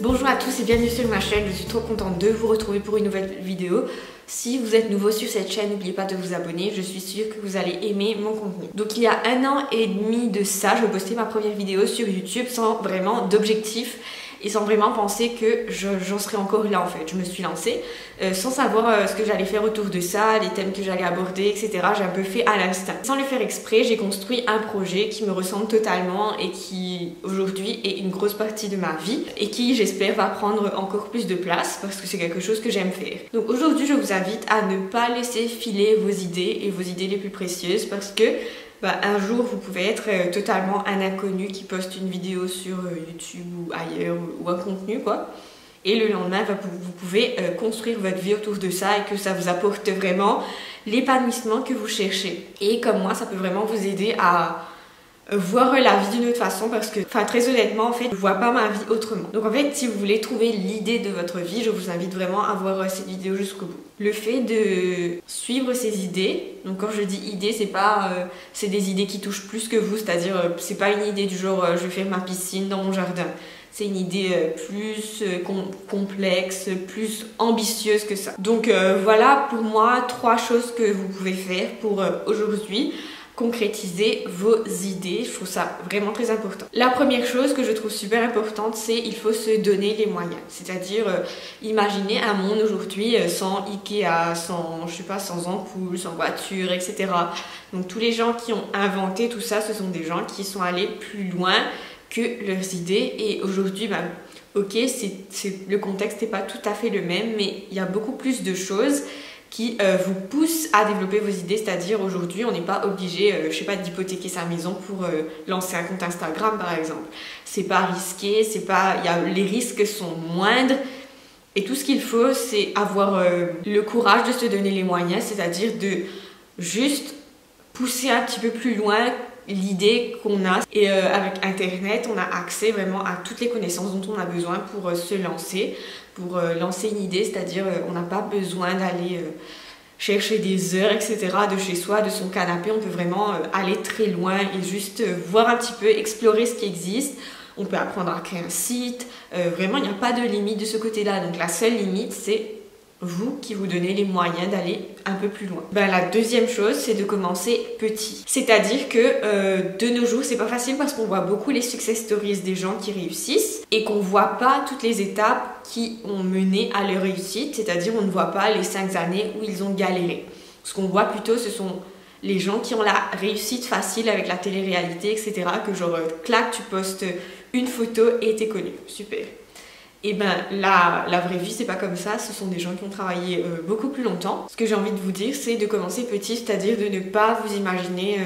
Bonjour à tous et bienvenue sur ma chaîne, je suis trop contente de vous retrouver pour une nouvelle vidéo. Si vous êtes nouveau sur cette chaîne, n'oubliez pas de vous abonner, je suis sûre que vous allez aimer mon contenu. Donc il y a 1 an et demi de ça, je postais ma première vidéo sur YouTube sans vraiment d'objectif et sans vraiment penser que j'en serais encore là en fait. Je me suis lancée sans savoir ce que j'allais faire autour de ça, les thèmes que j'allais aborder, etc. J'ai un peu fait à l'instinct. Sans le faire exprès, j'ai construit un projet qui me ressemble totalement et qui aujourd'hui est une grosse partie de ma vie et qui j'espère va prendre encore plus de place parce que c'est quelque chose que j'aime faire. Donc aujourd'hui je vous invite à ne pas laisser filer vos idées et vos idées les plus précieuses parce que un jour vous pouvez être totalement un inconnu qui poste une vidéo sur YouTube ou ailleurs ou un contenu quoi. Et le lendemain, vous pouvez construire votre vie autour de ça et que ça vous apporte vraiment l'épanouissement que vous cherchez. Et comme moi, ça peut vraiment vous aider à voir la vie d'une autre façon parce que, très honnêtement, en fait, je vois pas ma vie autrement. Donc en fait, si vous voulez trouver l'idée de votre vie, je vous invite vraiment à voir cette vidéo jusqu'au bout. Le fait de suivre ces idées, donc quand je dis idées, c'est pas, c'est des idées qui touchent plus que vous, c'est-à-dire, c'est pas une idée du genre, je vais faire ma piscine dans mon jardin. C'est une idée plus complexe, plus ambitieuse que ça. Donc voilà pour moi 3 choses que vous pouvez faire pour aujourd'hui concrétiser vos idées. Je trouve ça vraiment très important. La première chose que je trouve super importante, c'est il faut se donner les moyens. C'est-à-dire imaginer un monde aujourd'hui sans Ikea, sans ampoule, sans voiture, etc. Donc tous les gens qui ont inventé tout ça, ce sont des gens qui sont allés plus loin que leurs idées et aujourd'hui ok, le contexte n'est pas tout à fait le même mais il y a beaucoup plus de choses qui vous poussent à développer vos idées, c'est-à-dire aujourd'hui on n'est pas obligé d'hypothéquer sa maison pour lancer un compte Instagram par exemple. C'est pas risqué, les risques sont moindres et tout ce qu'il faut c'est avoir le courage de se donner les moyens, c'est-à-dire de juste pousser un petit peu plus loin l'idée qu'on a et avec internet on a accès vraiment à toutes les connaissances dont on a besoin pour se lancer, pour lancer une idée, c'est-à-dire on n'a pas besoin d'aller chercher des heures etc. de chez soi, de son canapé, on peut vraiment aller très loin et juste voir un petit peu, explorer ce qui existe. On peut apprendre à créer un site, vraiment il n'y a pas de limite de ce côté-là, donc la seule limite c'est vous qui vous donnez les moyens d'aller un peu plus loin. La deuxième chose, c'est de commencer petit. C'est-à-dire que de nos jours, c'est pas facile parce qu'on voit beaucoup les success stories des gens qui réussissent et qu'on voit pas toutes les étapes qui ont mené à leur réussite, c'est-à-dire on ne voit pas les 5 années où ils ont galéré. Ce qu'on voit plutôt, ce sont les gens qui ont la réussite facile avec la télé-réalité, etc. Que genre, clac, tu postes une photo et t'es connu. Super. Et la vraie vie c'est pas comme ça, ce sont des gens qui ont travaillé beaucoup plus longtemps. Ce que j'ai envie de vous dire c'est de commencer petit, c'est-à-dire de ne pas vous imaginer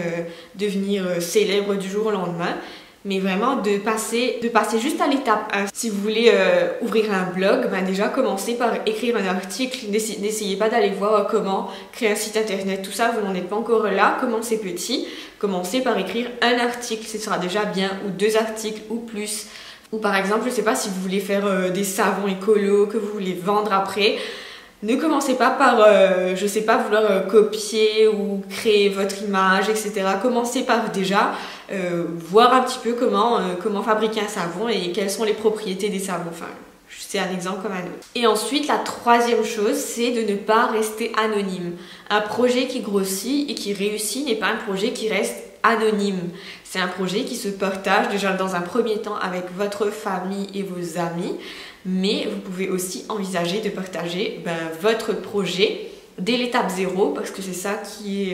devenir célèbre du jour au lendemain, mais vraiment de passer juste à l'étape 1. Si vous voulez ouvrir un blog, déjà commencez par écrire un article, n'essayez pas d'aller voir comment créer un site internet, tout ça, vous n'en êtes pas encore là, commencez petit, commencez par écrire un article, ce sera déjà bien, ou 2 articles ou plus. Ou par exemple, je sais pas, si vous voulez faire des savons écolos que vous voulez vendre après, ne commencez pas par, vouloir copier ou créer votre image, etc. Commencez par déjà voir un petit peu comment fabriquer un savon et quelles sont les propriétés des savons. C'est un exemple comme un autre. Et ensuite, la 3e chose, c'est de ne pas rester anonyme. Un projet qui grossit et qui réussit n'est pas un projet qui reste anonyme. C'est un projet qui se partage déjà dans un premier temps avec votre famille et vos amis, mais vous pouvez aussi envisager de partager votre projet dès l'étape 0 parce que c'est ça qui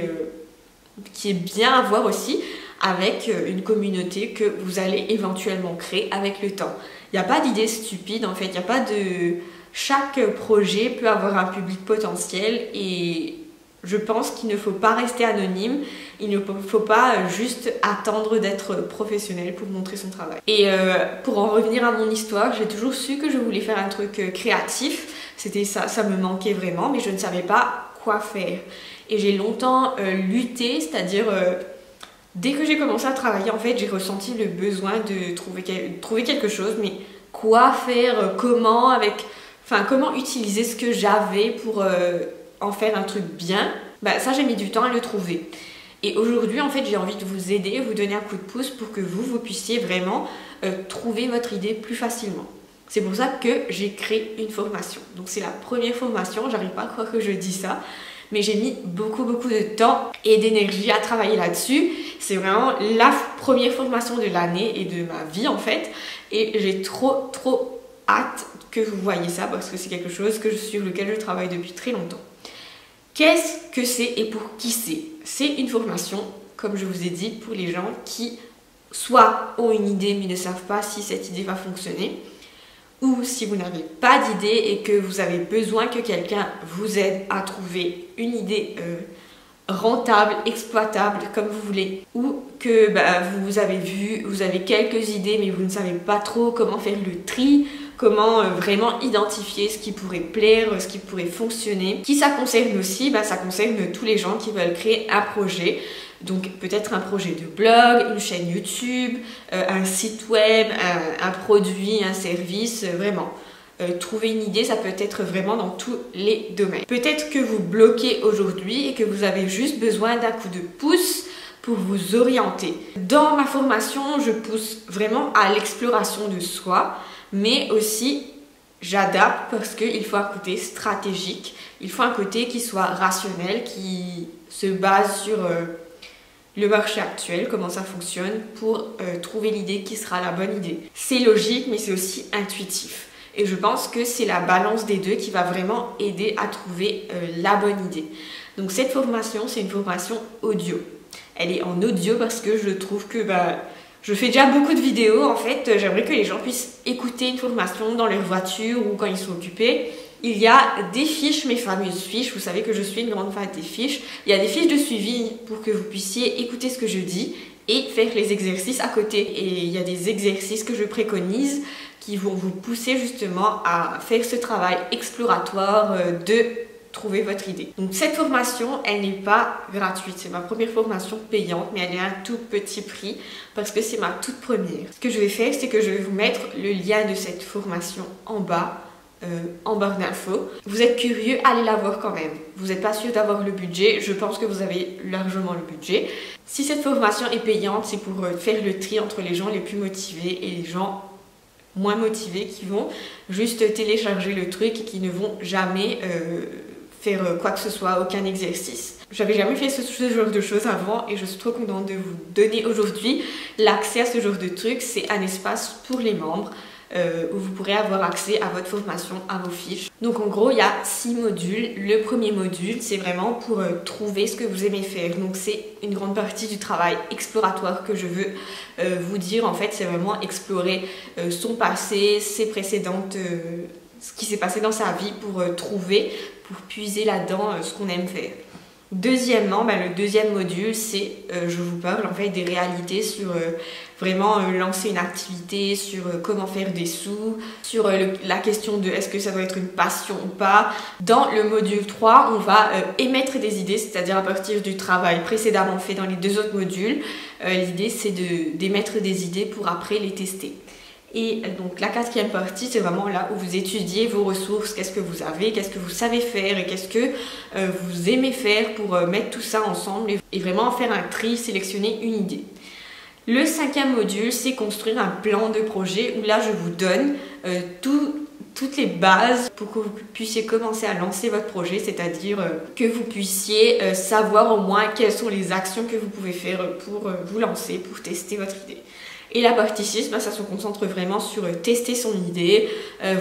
est bien à voir aussi avec une communauté que vous allez éventuellement créer avec le temps. Il n'y a pas d'idée stupide en fait, il n'y a pas de... Chaque projet peut avoir un public potentiel et je pense qu'il ne faut pas rester anonyme, il ne faut pas juste attendre d'être professionnel pour montrer son travail. Et pour en revenir à mon histoire, j'ai toujours su que je voulais faire un truc créatif, c'était ça me manquait vraiment, mais je ne savais pas quoi faire. Et j'ai longtemps lutté, c'est-à-dire dès que j'ai commencé à travailler, en fait, j'ai ressenti le besoin de trouver quelque chose, mais quoi faire, comment utiliser ce que j'avais pour en faire un truc bien, ça j'ai mis du temps à le trouver. Et aujourd'hui, en fait, j'ai envie de vous aider, vous donner un coup de pouce pour que vous puissiez vraiment trouver votre idée plus facilement. C'est pour ça que j'ai créé une formation. Donc c'est la première formation, j'arrive pas à croire que je dis ça, mais j'ai mis beaucoup de temps et d'énergie à travailler là-dessus. C'est vraiment la première formation de l'année et de ma vie en fait, et j'ai trop hâte que vous voyez ça parce que c'est quelque chose sur lequel je travaille depuis très longtemps. Qu'est-ce que c'est et pour qui c'est? C'est une formation, comme je vous ai dit, pour les gens qui soit ont une idée mais ne savent pas si cette idée va fonctionner, ou si vous n'avez pas d'idée et que vous avez besoin que quelqu'un vous aide à trouver une idée rentable, exploitable, comme vous voulez, ou que vous avez quelques idées mais vous ne savez pas trop comment faire le tri, comment vraiment identifier ce qui pourrait plaire, ce qui pourrait fonctionner. Qui ça concerne aussi? Ça concerne tous les gens qui veulent créer un projet. Donc peut-être un projet de blog, une chaîne YouTube, un site web, un produit, un service, vraiment. Trouver une idée, ça peut être vraiment dans tous les domaines. Peut-être que vous bloquez aujourd'hui et que vous avez juste besoin d'un coup de pouce pour vous orienter. Dans ma formation, je pousse vraiment à l'exploration de soi, mais aussi j'adapte parce qu'il faut un côté stratégique, il faut un côté qui soit rationnel, qui se base sur le marché actuel, comment ça fonctionne, pour trouver l'idée qui sera la bonne idée. C'est logique, mais c'est aussi intuitif. Et je pense que c'est la balance des deux qui va vraiment aider à trouver la bonne idée. Donc cette formation, c'est une formation audio. Elle est en audio parce que je trouve que je fais déjà beaucoup de vidéos en fait. J'aimerais que les gens puissent écouter une formation dans leur voiture ou quand ils sont occupés. Il y a des fiches, mes fameuses fiches. Vous savez que je suis une grande fan des fiches. Il y a des fiches de suivi pour que vous puissiez écouter ce que je dis et faire les exercices à côté. Et il y a des exercices que je préconise qui vont vous pousser justement à faire ce travail exploratoire de trouver votre idée. Donc cette formation, elle n'est pas gratuite. C'est ma première formation payante, mais elle est à un tout petit prix parce que c'est ma toute première. Ce que je vais faire, c'est que je vais vous mettre le lien de cette formation en barre d'infos. Vous êtes curieux, allez la voir quand même. Vous n'êtes pas sûr d'avoir le budget, je pense que vous avez largement le budget. Si cette formation est payante, c'est pour faire le tri entre les gens les plus motivés et les gens moins motivés qui vont juste télécharger le truc et qui ne vont jamais faire quoi que ce soit, aucun exercice. J'avais jamais fait ce genre de choses avant et je suis trop contente de vous donner aujourd'hui l'accès à ce genre de truc. C'est un espace pour les membres où vous pourrez avoir accès à votre formation, à vos fiches. Donc en gros, il y a 6 modules. Le premier module, c'est vraiment pour trouver ce que vous aimez faire. Donc c'est une grande partie du travail exploratoire que je veux vous dire. En fait, c'est vraiment explorer son passé, ses précédentes... ce qui s'est passé dans sa vie pour puiser là-dedans ce qu'on aime faire. Deuxièmement, le deuxième module, c'est je vous parle en fait des réalités sur vraiment lancer une activité, sur comment faire des sous, sur la question de est-ce que ça doit être une passion ou pas. Dans le module 3, on va émettre des idées, c'est-à-dire à partir du travail précédemment fait dans les 2 autres modules. L'idée, c'est d'émettre des idées pour après les tester. Et donc la 4e partie, c'est vraiment là où vous étudiez vos ressources, qu'est-ce que vous avez, qu'est-ce que vous savez faire et qu'est-ce que vous aimez faire pour mettre tout ça ensemble et vraiment faire un tri, sélectionner une idée. Le 5e module, c'est construire un plan de projet où là je vous donne toutes les bases pour que vous puissiez commencer à lancer votre projet, c'est-à-dire que vous puissiez savoir au moins quelles sont les actions que vous pouvez faire pour vous lancer, pour tester votre idée. Et la partie 6, ça se concentre vraiment sur tester son idée,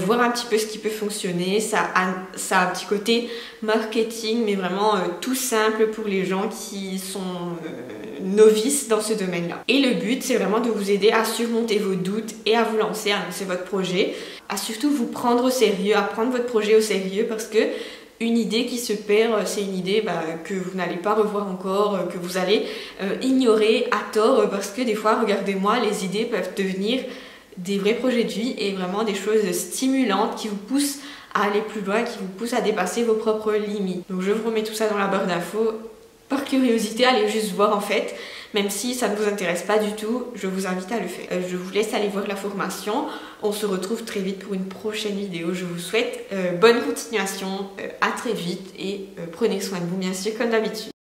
voir un petit peu ce qui peut fonctionner. Ça a un petit côté marketing, mais vraiment tout simple pour les gens qui sont novices dans ce domaine-là. Et le but, c'est vraiment de vous aider à surmonter vos doutes et à vous lancer, à lancer votre projet, à surtout vous prendre au sérieux, à prendre votre projet au sérieux parce que une idée qui se perd, c'est une idée que vous n'allez pas revoir encore, que vous allez ignorer à tort parce que des fois, regardez-moi, les idées peuvent devenir des vrais projets de vie et vraiment des choses stimulantes qui vous poussent à aller plus loin, qui vous poussent à dépasser vos propres limites. Donc je vous remets tout ça dans la barre d'infos. Par curiosité, allez juste voir en fait, même si ça ne vous intéresse pas du tout, je vous invite à le faire. Je vous laisse aller voir la formation, on se retrouve très vite pour une prochaine vidéo. Je vous souhaite bonne continuation, à très vite et prenez soin de vous bien sûr comme d'habitude.